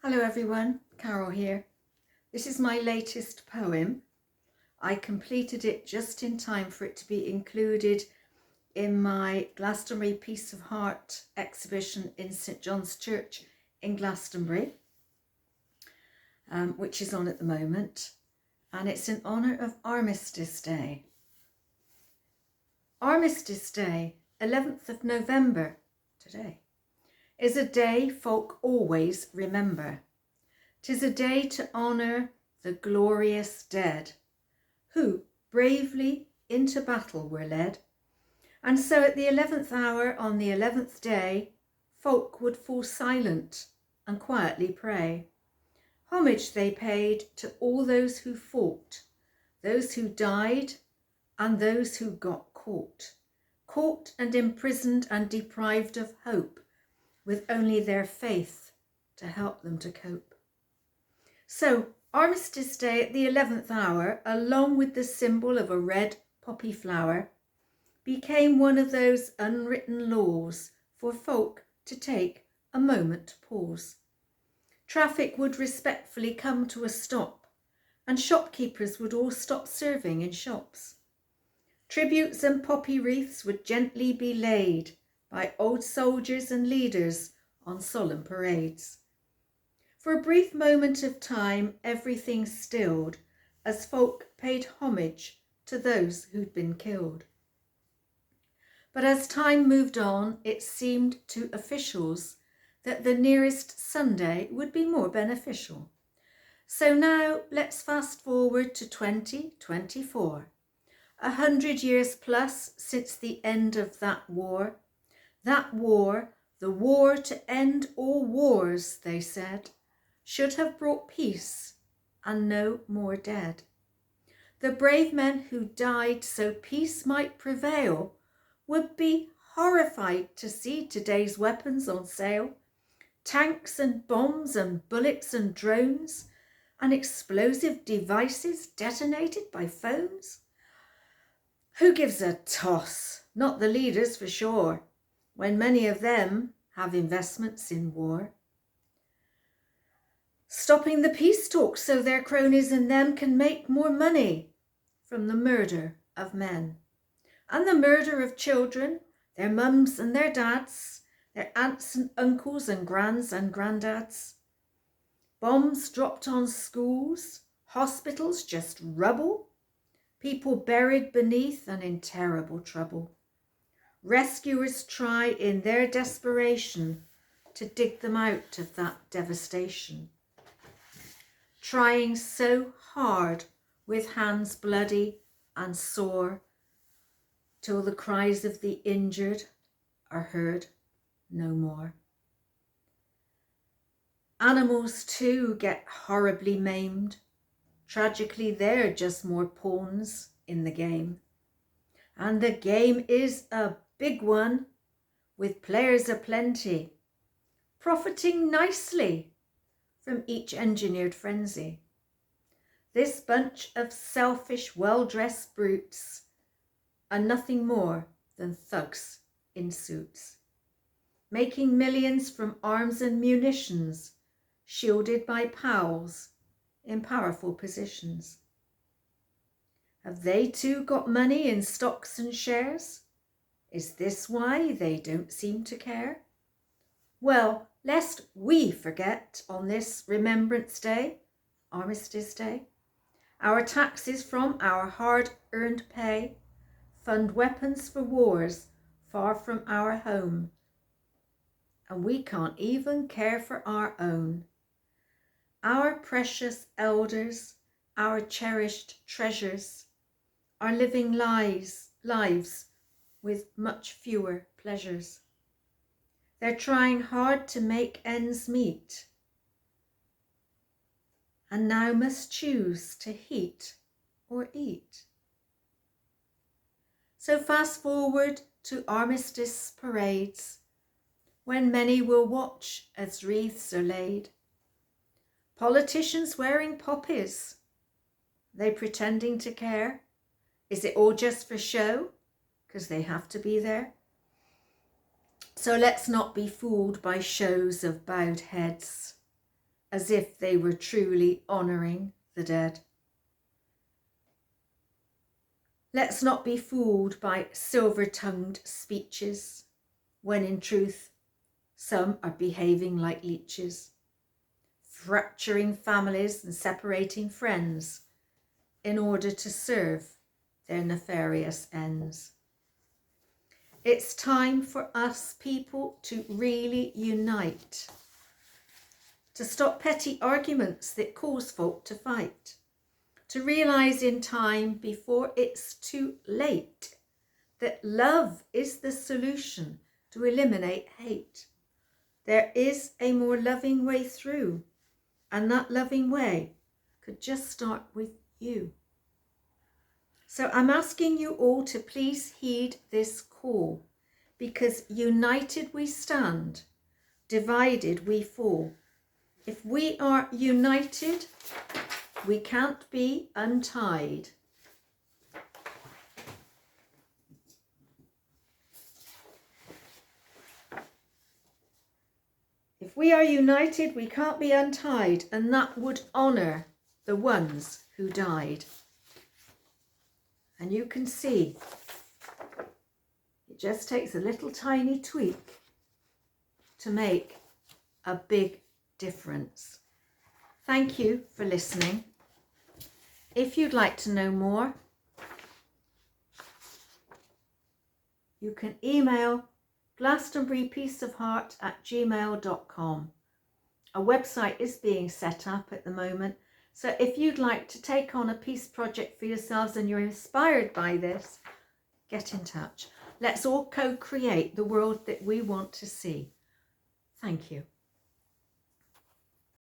Hello everyone, Carol here. This is my latest poem. I completed it just in time for it to be included in my Glastonbury Piece of Heart exhibition in St John's Church in Glastonbury, which is on at the moment, and it's in honour of Armistice Day. Armistice Day, 11th of November, today, is a day folk always remember. 'Tis a day to honour the glorious dead, who bravely into battle were led. And so at the 11th hour on the 11th day, folk would fall silent and quietly pray. Homage they paid to all those who fought, those who died and those who got caught and imprisoned and deprived of hope, with only their faith to help them to cope. So Armistice Day at the 11th hour, along with the symbol of a red poppy flower, became one of those unwritten laws for folk to take a moment to pause. Traffic would respectfully come to a stop, and shopkeepers would all stop serving in shops. Tributes and poppy wreaths would gently be laid by old soldiers and leaders on solemn parades. For a brief moment of time, everything stilled as folk paid homage to those who'd been killed. But as time moved on, it seemed to officials that the nearest Sunday would be more beneficial. So now let's fast forward to 2024. 100 years plus since the end of that war. That war, the war to end all wars, they said, should have brought peace and no more dead. The brave men who died so peace might prevail would be horrified to see today's weapons on sale. Tanks and bombs and bullets and drones and explosive devices detonated by phones. Who gives a toss? Not the leaders for sure, when many of them have investments in war. Stopping the peace talks so their cronies and them can make more money from the murder of men. And the murder of children, their mums and their dads, their aunts and uncles and grands and granddads. Bombs dropped on schools, hospitals just rubble, people buried beneath and in terrible trouble. Rescuers try in their desperation to dig them out of that devastation. Trying so hard with hands bloody and sore, till the cries of the injured are heard no more. Animals too get horribly maimed. Tragically, they're just more pawns in the game. And the game is a big one, with players aplenty, profiting nicely from each engineered frenzy. This bunch of selfish, well-dressed brutes are nothing more than thugs in suits, making millions from arms and munitions, shielded by pals in powerful positions. Have they too got money in stocks and shares? Is this why they don't seem to care? Well, lest we forget on this Remembrance Day, Armistice Day, our taxes from our hard-earned pay fund weapons for wars far from our home, and we can't even care for our own. Our precious elders, our cherished treasures, are living lives with much fewer pleasures. They're trying hard to make ends meet, and now must choose to heat or eat. So fast forward to armistice parades, when many will watch as wreaths are laid. Politicians wearing poppies, they pretending to care? Is it all just for show? Because they have to be there. So let's not be fooled by shows of bowed heads, as if they were truly honouring the dead. Let's not be fooled by silver-tongued speeches, when in truth some are behaving like leeches, fracturing families and separating friends in order to serve their nefarious ends. It's time for us people to really unite, to stop petty arguments that cause folk to fight, to realise in time before it's too late that love is the solution to eliminate hate. There is a more loving way through, and that loving way could just start with you. So I'm asking you all to please heed this call, because united we stand, divided we fall. If we are united, we can't be untied. If we are united, we can't be untied, and that would honour the ones who died. And you can see, it just takes a little tiny tweak to make a big difference. Thank you for listening. If you'd like to know more, you can email glastonburypeaceofheart@gmail.com. A website is being set up at the moment, so if you'd like to take on a peace project for yourselves and you're inspired by this, get in touch. Let's all co-create the world that we want to see. Thank you.